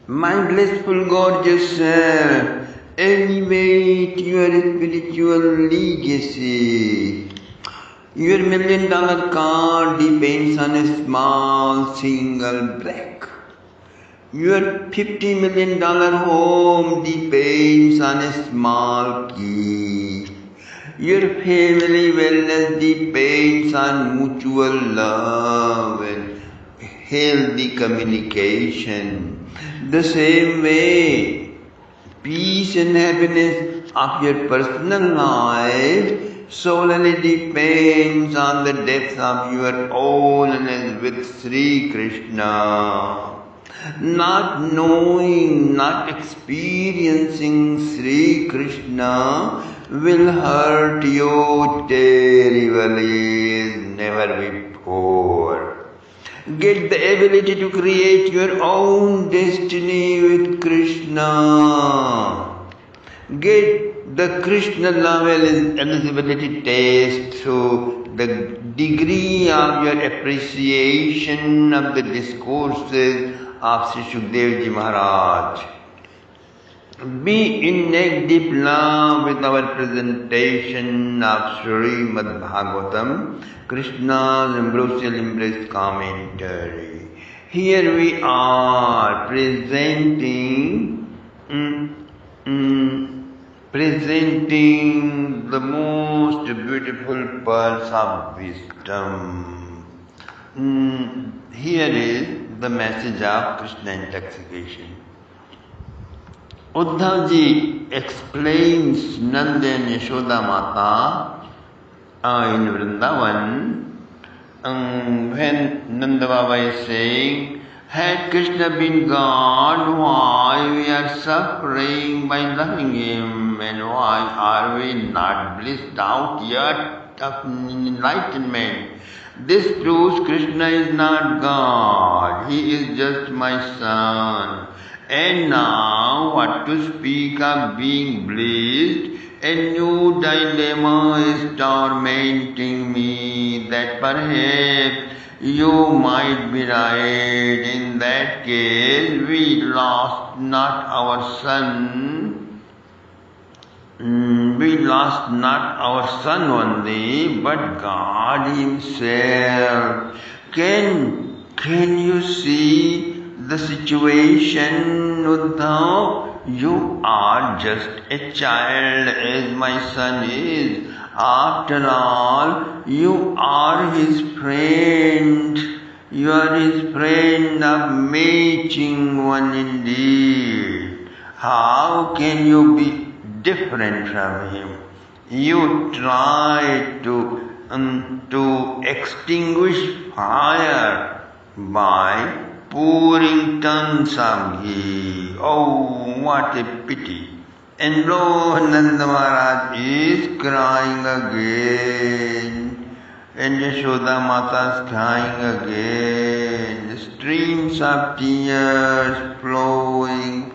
My blissful, gorgeous self, elevate your spiritual legacy. Your $1,000,000 car depends on a small single break. Your $50,000,000 home depends on a small key. Your family wellness depends on mutual love and healthy communication. The same way, peace and happiness of your personal life solely depends on the depth of your oneness with Sri Krishna. Not knowing, not experiencing Sri Krishna will hurt you terribly as never before. Get the ability to create your own destiny with Krishna. Get the Krishna love eligibility test through the degree of your appreciation of the discourses of Sri Shukdev Ji Maharaj. Be in deep love with our presentation of Srimad Bhagavatam, Krishna's ambrosial embraced commentary. Here we are presenting the most beautiful pearls of wisdom. Here is the message of Krishna intoxication. Uddhav Ji explains Nanda and Yashoda Mata in Vrindavan when Nanda Baba is saying, had Krishna been God, why we are suffering by loving Him, and why are we not blissed out yet of enlightenment? This proves Krishna is not God, He is just my son. And now, what to speak of being blessed? A new dilemma is tormenting me, that perhaps you might be right. In that case, we lost not our son. We lost not our son only, but God Himself. Can you see the situation, Uddhav? You are just a child as my son is. After all, you are his friend. You are his friend of matching one indeed. How can you be different from him? You try to extinguish fire by pouring tons of ghee. Oh, what a pity. And lo, Nanda Maharaj is crying again. And Yashoda Mata is crying again. Streams of tears flowing.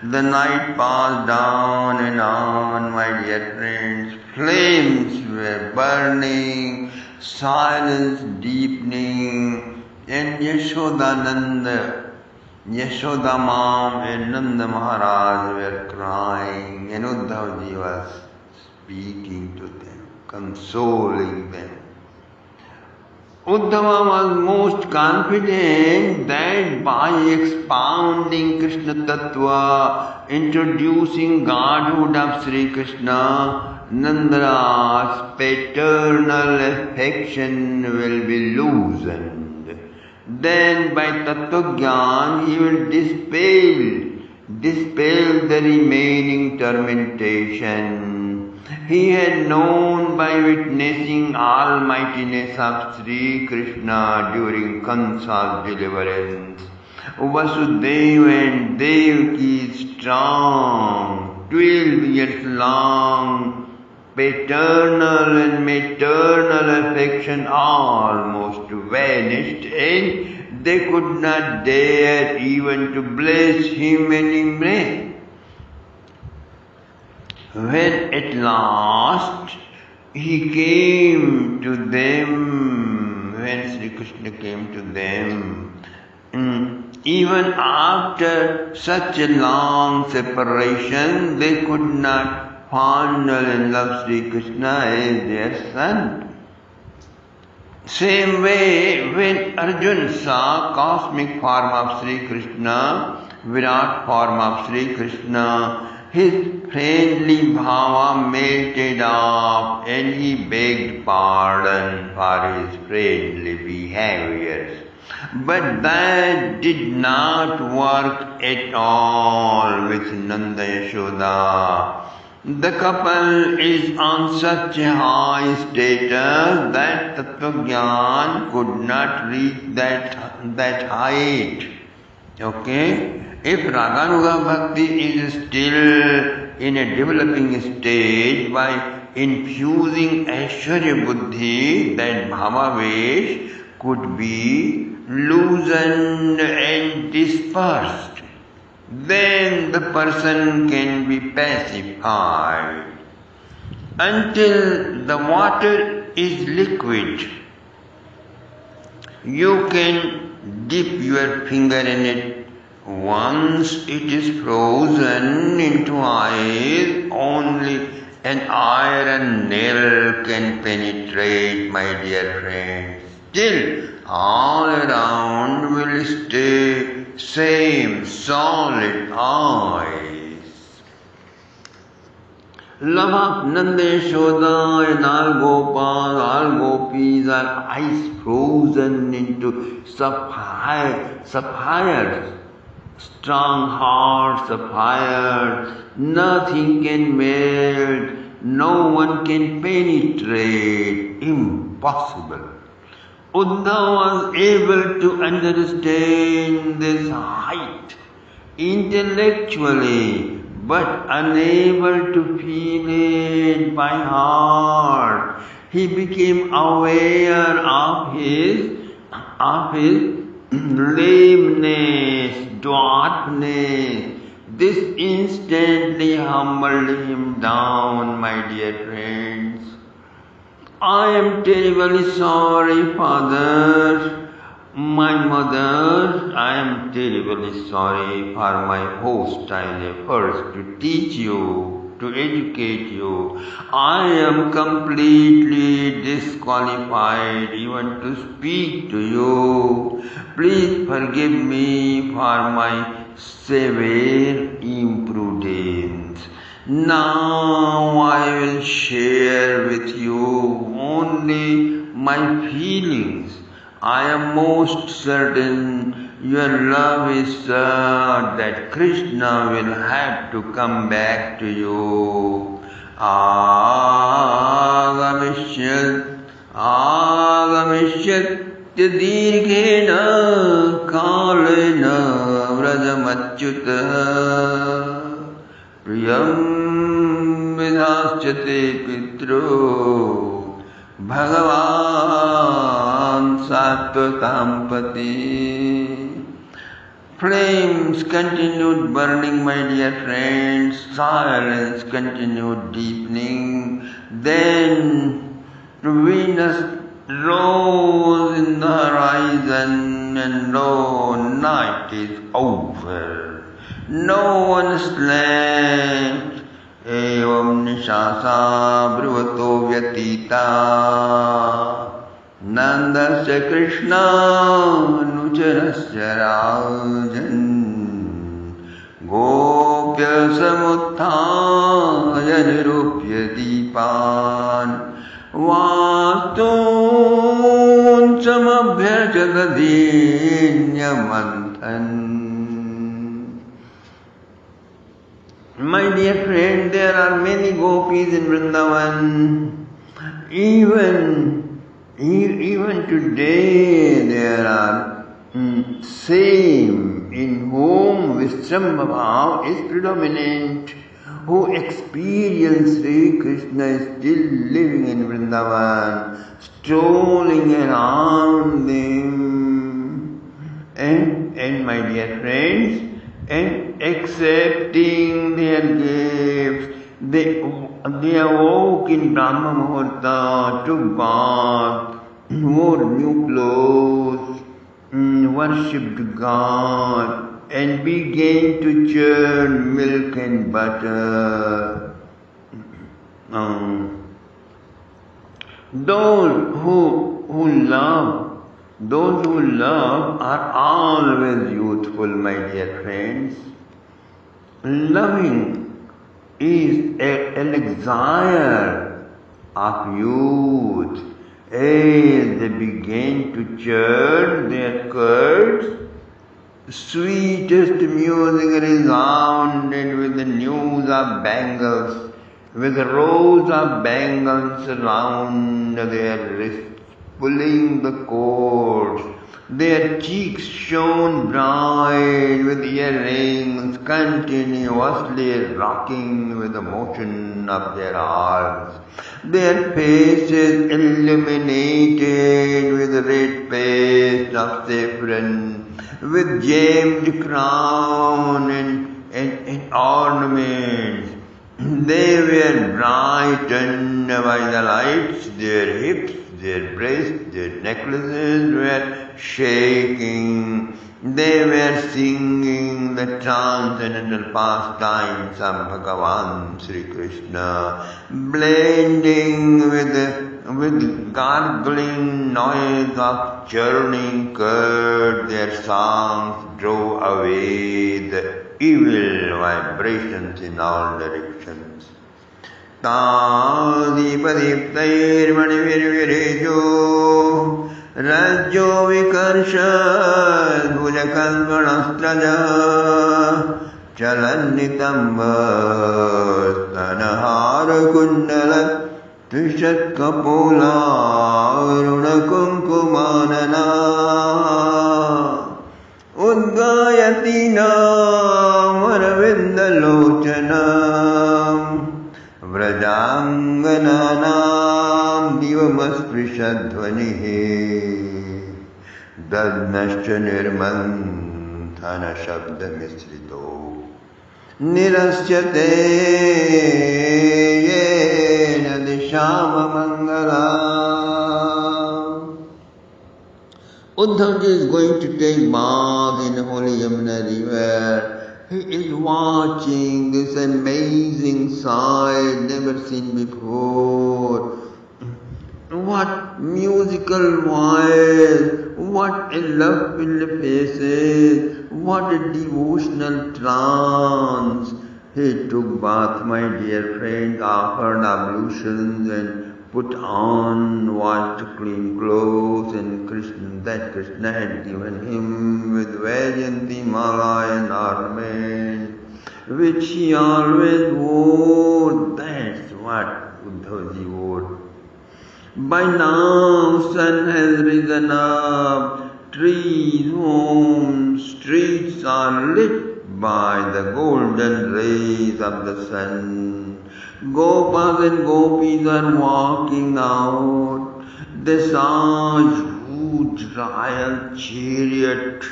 The night passed on and on, my dear friends. Flames were burning, silence deepening. And Yashoda Mom and Nanda Maharaj were crying, and Uddhav Ji was speaking to them, consoling them. Uddhava was most confident that by expounding Krishna Tattva, introducing Godhood of Sri Krishna, Nanda's paternal affection will be loosened. Then by Tattva-gyan he will dispel the remaining tormentation. He had known by witnessing almightiness of Sri Krishna during Kansa's deliverance. Vasudeva and Devaki's strong, 12 years long, paternal and maternal affection almost vanished, and they could not dare even to bless him anymore. When at last he came to them, when Sri Krishna came to them, Even after such a long separation, they could not fall in love Sri Krishna as their son. Same way, when Arjuna saw cosmic form of Sri Krishna, Virat form of Sri Krishna, his friendly bhava melted off and he begged pardon for his friendly behaviors. But that did not work at all with Nanda Yashoda. The couple is on such a high status that Tattva-gyan could not reach that height. Okay? If Raganuga Bhakti is still in a developing stage, by infusing Aishwarya Buddhi, that Bhavavesh could be loosened and dispersed. Then the person can be pacified. Until the water is liquid, you can dip your finger in it. Once it is frozen into ice, only an iron nail can penetrate, my dear friends. Still, all around will stay same solid ice. Love of Nanda Yashoda and all Gopal, all gopis are ice frozen into sapphires, strong hard sapphires. Nothing can melt, no one can penetrate, impossible. Uddhava was able to understand this height intellectually, but unable to feel it by heart. He became aware of his lameness, dwarfness. This instantly humbled him down, my dear friends. I am terribly sorry, Father, my mother. I am terribly sorry for my hostile efforts to teach you, to educate you. I am completely disqualified even to speak to you. Please forgive me for my severe imprudence. Now I will share with you only my feelings. I am most certain your love is such that Krishna will have to come back to you. Agamishyat dirghena kalena vrajamachyuta Priyam vidhaschate pitro Bhagavan Sattva-tampati. Flames continued burning, my dear friends. Silence continued deepening. Then Venus rose in the horizon, and lo, night is over. No one slept. Evam nishasa bravato vyatita Nandasya Krishna nucharasya rajan Gopya samuthaya nirupya dipan Vastun samabhyajata dinyamanthan. My dear friend, there are many gopis in Vrindavan. Even today there are same in whom Vishrambhava is predominant, who experience Sri Krishna is still living in Vrindavan, strolling around them. And my dear friends, and accepting their gifts, they awoke in Brahma Muhurta, took bath, wore new clothes, worshipped God and began to churn milk and butter. Those who love are always youthful, my dear friends. Loving is an elixir of youth. As they begin to churn their curds, sweetest music resounded with the news of bangles, with rows of bangles around their wrists, pulling the cords. Their cheeks shone bright with earrings, continuously rocking with the motion of their arms. Their faces illuminated with red paste of saffron, with gemmed crown and ornaments. They were brightened by the lights, their hips, their breasts, their necklaces were shaking. They were singing the transcendental pastimes of Bhagavan Sri Krishna, blending with gargling noise of churning curd. Their songs drove away the evil vibrations in all directions. Tādīpadīptairmanivirvirejo Rajyo vikarshad bhujakalpanastraja Chalannitambas kundala Trishat kapola runakunkumanana Udgayatinam aravindalocanam Vrajangananam divamasprishadvanihe Dadnascha nirmanthana shabdamisrito Nirasyate yena dishama mangala. Uddhavji is going to take bath in the holy Yamuna river. He is watching this amazing sight never seen before. What musical voice, what a love-filled faces, what a devotional trance. He took bath, my dear friend, offered ablutions and put on washed clean clothes, and Krishna had given him with Vajayanti mala and ornament, which he always wore. That's what Uddhavji wore. By now sun has risen up, trees, homes, streets are lit by the golden rays of the sun. Gopas and gopis are walking out. They saw a huge royal chariot,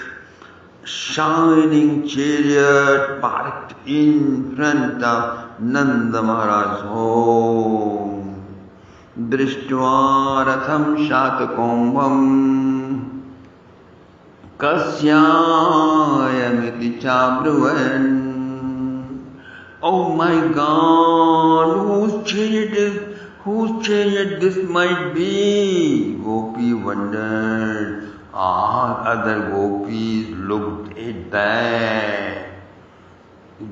shining chariot parked in front of Nanda Maharaj's home. Drishtva ratham shatakumbham kasyayamiti chabruvan. Oh my God, whose chariot this might be? Gopi wondered. All other gopis looked at that.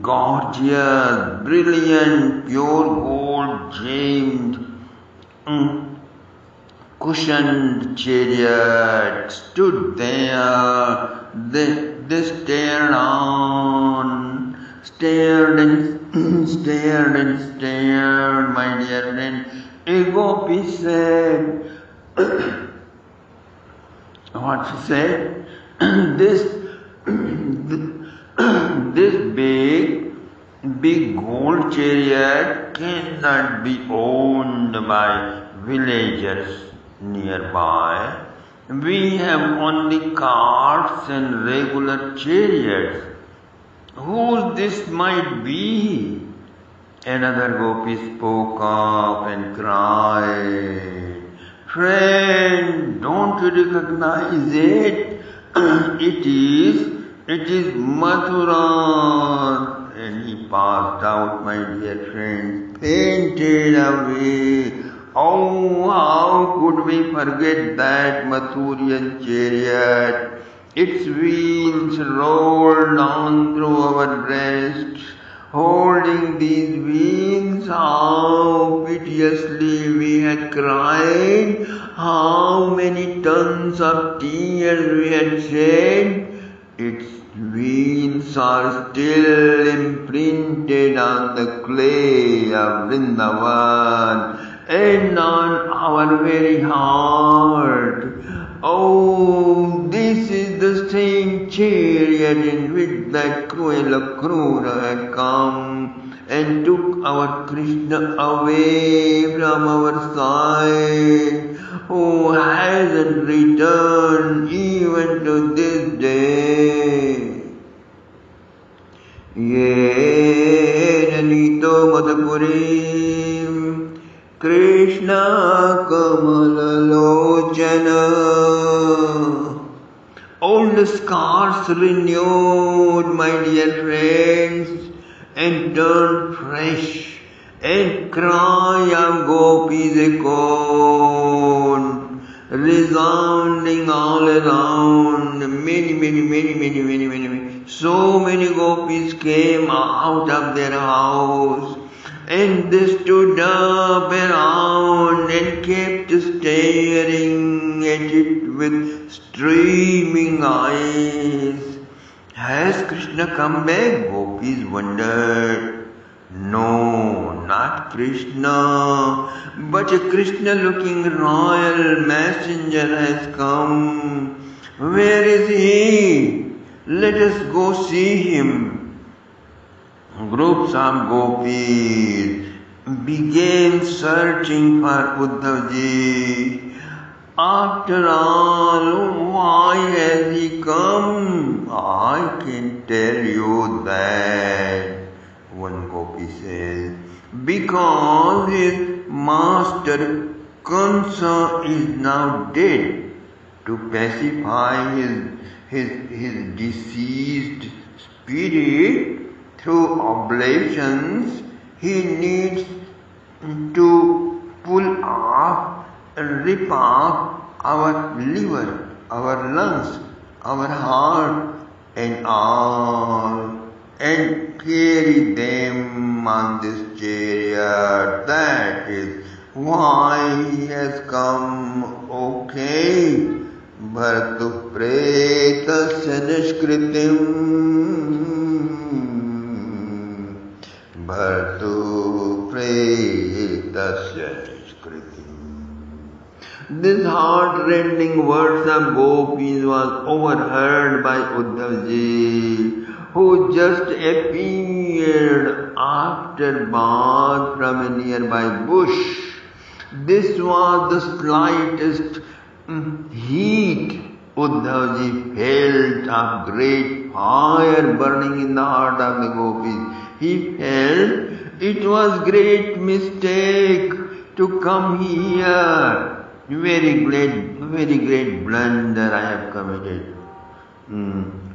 Gorgeous, brilliant, pure gold gemmed, cushioned chariot stood there. They stared and stared, my dear friend. A gopi said, what she said? This big gold chariot cannot be owned by villagers nearby. We have only carts and regular chariots. Who this might be? Another gopi spoke up and cried, Friend, don't you recognize it? it is Mathura. And he passed out, my dear friends, fainted away. Oh, how could we forget that Mathurian chariot? Its wheels rolled on through our breasts. Holding these wheels, how piteously we had cried, how many tons of tears we had shed. Its wheels are still imprinted on the clay of Vrindavan and on our very heart. Oh, this is the same chariot in which that cruel Akrura had come and took our Krishna away from our side, who hasn't returned even to this day. Ye Nito Madhapurim Krishna Kamalalochana. Old scars renewed, my dear friends, and turned fresh, and cry of gopis echoed, resounding all around. Many. So many gopis came out of their house, and they stood up around and kept staring at it with streaming eyes. Has Krishna come back? Gopis wondered. No, not Krishna, but a Krishna-looking royal messenger has come. Where is he? Let us go see him. Groups of gopis began searching for Uddhavji. After all, why has he come? I can tell you that. One gopi says, because his master Kansa is now dead. To pacify his deceased spirit through oblations, he needs to pull off and rip off our liver, our lungs, our heart, and all, and carry them on this chariot. That is why he has come. Okay. Bhartu pretasya nishkritim, Bhartu pretasya nishkritim. This heart-rending words of gopis was overheard by Uddhavji, who just appeared after bath from a nearby bush. This was the slightest heat Uddhavji felt of great fire burning in the heart of the gopis. He felt it was great mistake to come here. Very great blunder I have committed.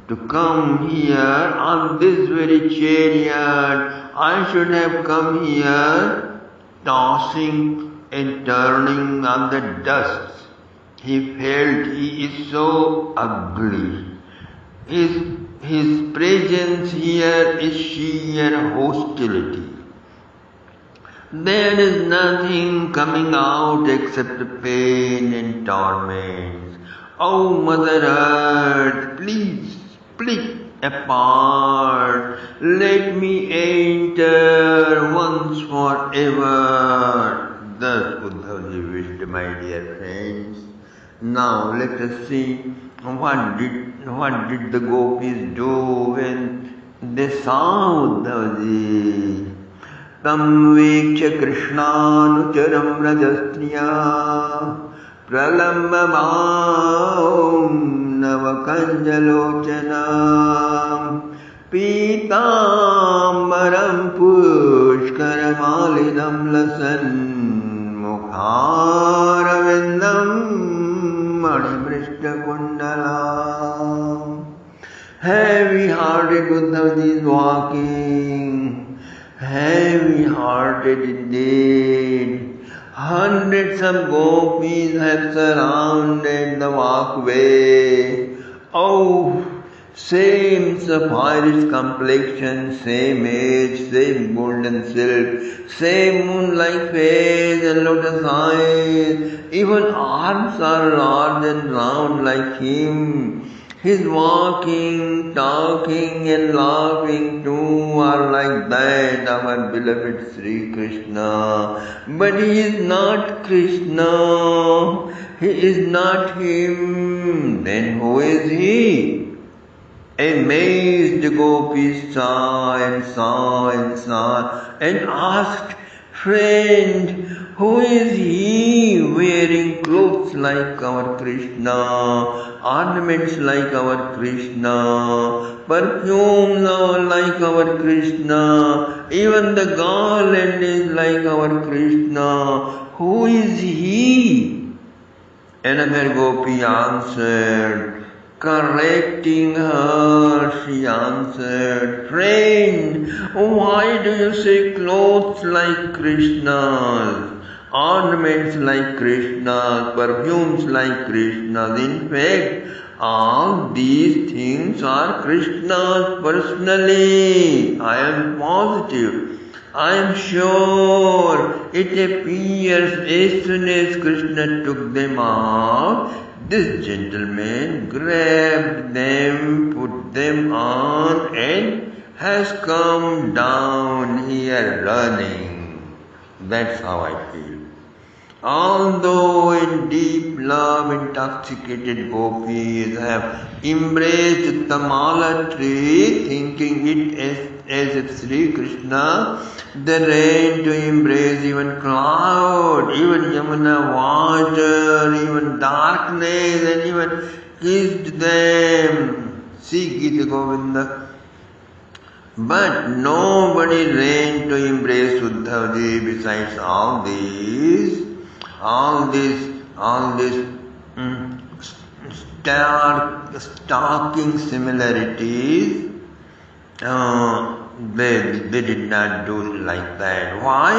To come here on this very chariot, I should have come here tossing and turning on the dust. He felt he is so ugly. His presence here is sheer hostility. There is nothing coming out except pain and torments. Oh, Mother Earth, please split apart. Let me enter once forever. Thus Uddhavji wished, my dear friends. Now let us see what did the gopis do when they saw Uddhavji. Tam veksha Krishnanucharam rajasniya pralambamam navakanjalochanam pitambaram pushkaramalinam lasan mukharavindam Manimrishta Kundala. Heavy-hearted Uddhavji is walking, heavy-hearted indeed. Hundreds of gopis have surrounded the walkway. Oh, same sapphire complexion, same age, same golden silk, same moon-like face and lotus eyes. Even arms are large and round like him. His walking, talking and laughing too are like that of our beloved Sri Krishna. But he is not Krishna. He is not him. Then who is he? Amazed gopis saw and saw and saw and asked, "Friend, who is he wearing clothes like our Krishna, ornaments like our Krishna, perfumes like our Krishna, even the garland is like our Krishna. Who is he?" Another gopi answered. Correcting her, she answered, "Friend, why do you say clothes like Krishna's, ornaments like Krishna's, perfumes like Krishna's? In fact, all these things are Krishna's personally. I am positive. I am sure. It appears as soon as Krishna took them off, this gentleman grabbed them, put them on, and has come down here running. That's how I feel. Although in deep love intoxicated gopis have embraced the mala tree, thinking it as if Sri Krishna, they ran to embrace even cloud, even Yamuna water, even darkness, and even kissed them. See Gita Govinda. But nobody ran to embrace Uddhavji besides all these starking similarities. They did not do like that. Why?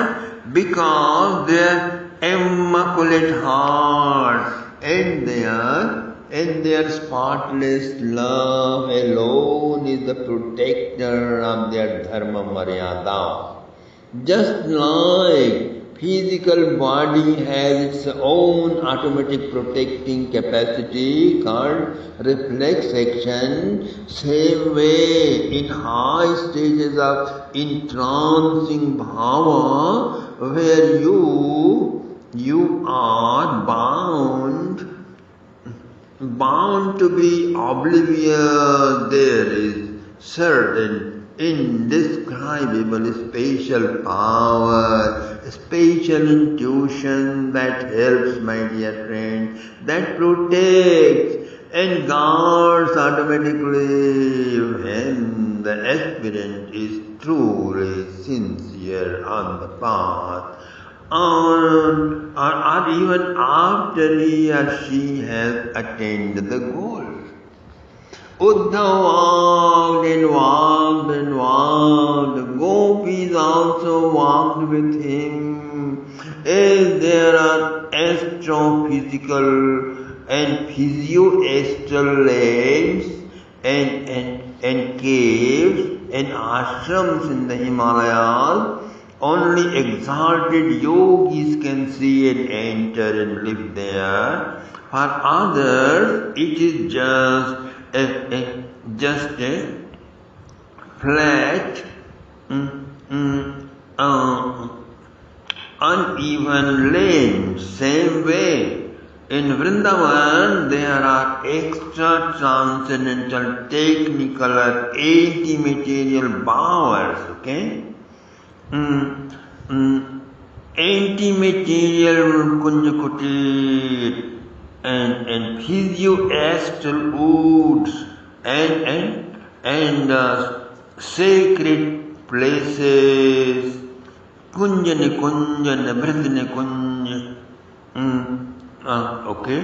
Because their immaculate hearts and their spotless love alone is the protector of their dharma maryada. Just like physical body has its own automatic protecting capacity called reflex action, same way in high stages of entrancing bhava, where you are bound to be oblivious, there is certain indescribable spatial power, spatial intuition that helps, my dear friend, that protects and guards automatically when the aspirant is truly sincere on the path, or even after he or she has attained the goal. Uddhav walked and walked and walked. The gopis also walked with him, as there are astrophysical and physio-astral lands and caves and ashrams in the Himalayas. Only exalted yogis can see and enter and live there. For others, it is just a flat, uneven lane. Same way, in Vrindavan, there are extra transcendental, technical, or anti-material powers. Okay. Anti-material kunjakuti and physio-astral woods and sacred places, kunjani kunjana, brindani kunj. Okay.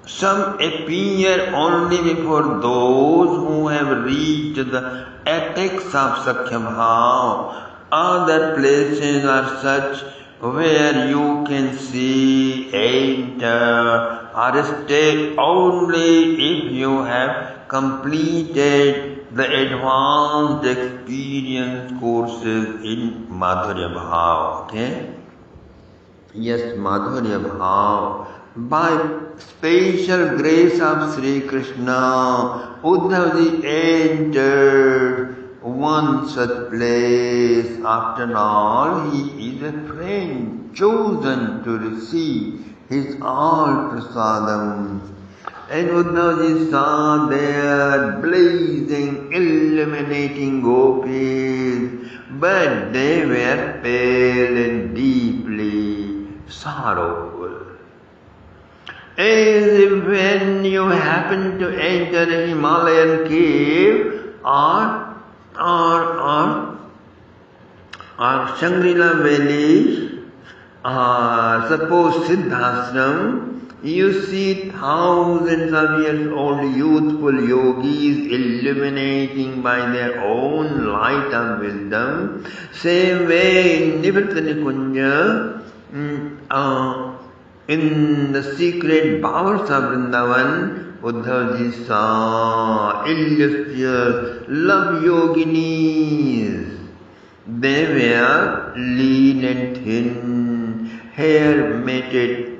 Some appear only before those who have reached the apex of Sakhya Bhav. Other places are such where you can see, enter, or stay only if you have completed the advanced experience courses in Madhurya Bhav. Okay? Yes, Madhurya Bhav. By special grace of Sri Krishna, Uddhavji entered one such place. After all, he is a friend chosen to receive his all prasadam. And Uddhavji saw there blazing, illuminating gopis, but they were pale and deeply sorrowful. As if when you happen to enter a Himalayan cave or Shangri-La Valley, suppose Siddhashram, you see thousands of years old youthful yogis illuminating by their own light of wisdom. Same way in Nivritta Nikunja, in the secret bowers of Vrindavan, Uddhavji saw illustrious love yoginis. They were lean and thin, hair matted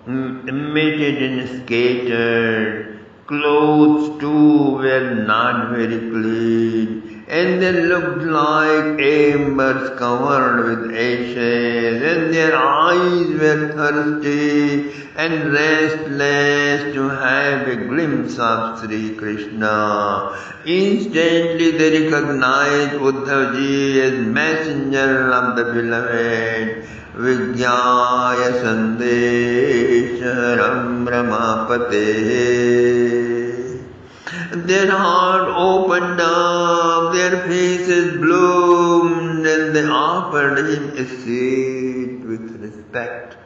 and scattered. Clothes too were not very clean, and they looked like embers covered with ashes, and their eyes were thirsty and restless to have a glimpse of Sri Krishna. Instantly they recognized Uddhavji as messenger of the beloved. Vigyaya Sandesharam Ramapate. Their heart opened up, their faces bloomed, and they offered him a seat with respect.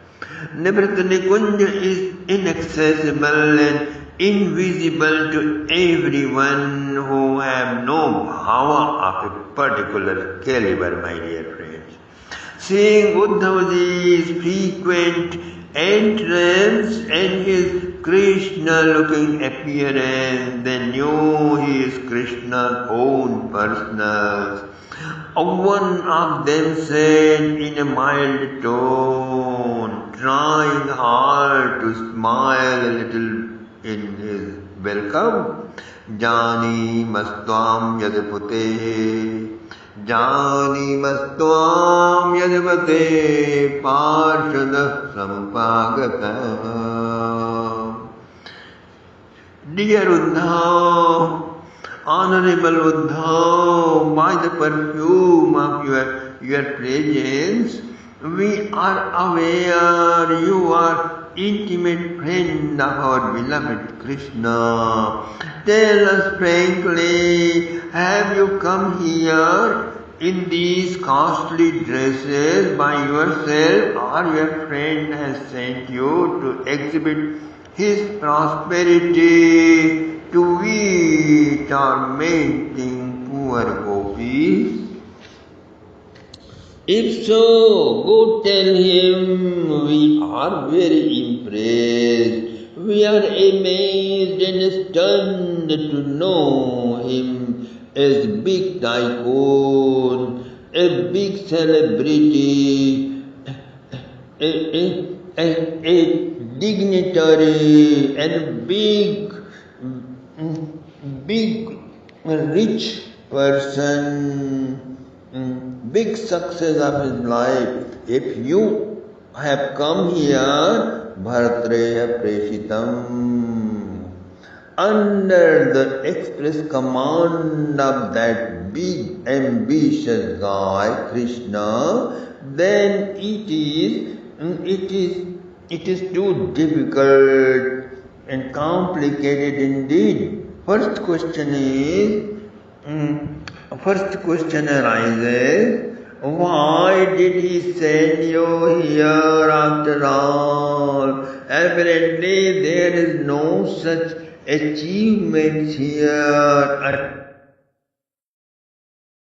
Nivritta Nikunja is inaccessible and invisible to everyone who have no bhava of a particular caliber, my dear friends. Seeing Uddhavji's frequent entrance and his Krishna-looking appearance, they knew he is Krishna's own personal. One of them said in a mild tone, trying hard to smile a little in his welcome, Jani Mastvam Yadapute. Jani Mastvam Yadapate Parshada Sampagata. Dear Uddhav, Honorable Uddhav, by the perfume of your presence, we are aware you are intimate friend of our beloved Krishna. Tell us frankly, have you come here in these costly dresses by yourself, or your friend has sent you to exhibit his prosperity to we tormenting poor gopis? If so, go tell him we are very impressed. We are amazed and stunned to know him as big tycoon, a big celebrity, a dignitary, and big rich person, big success of his life. If you have come here, Bhartreya Preshitam, under the express command of that big ambitious guy, Krishna, then it is too difficult and complicated indeed. First question arises, Why did he send you here after all? Apparently there is no such achievements here at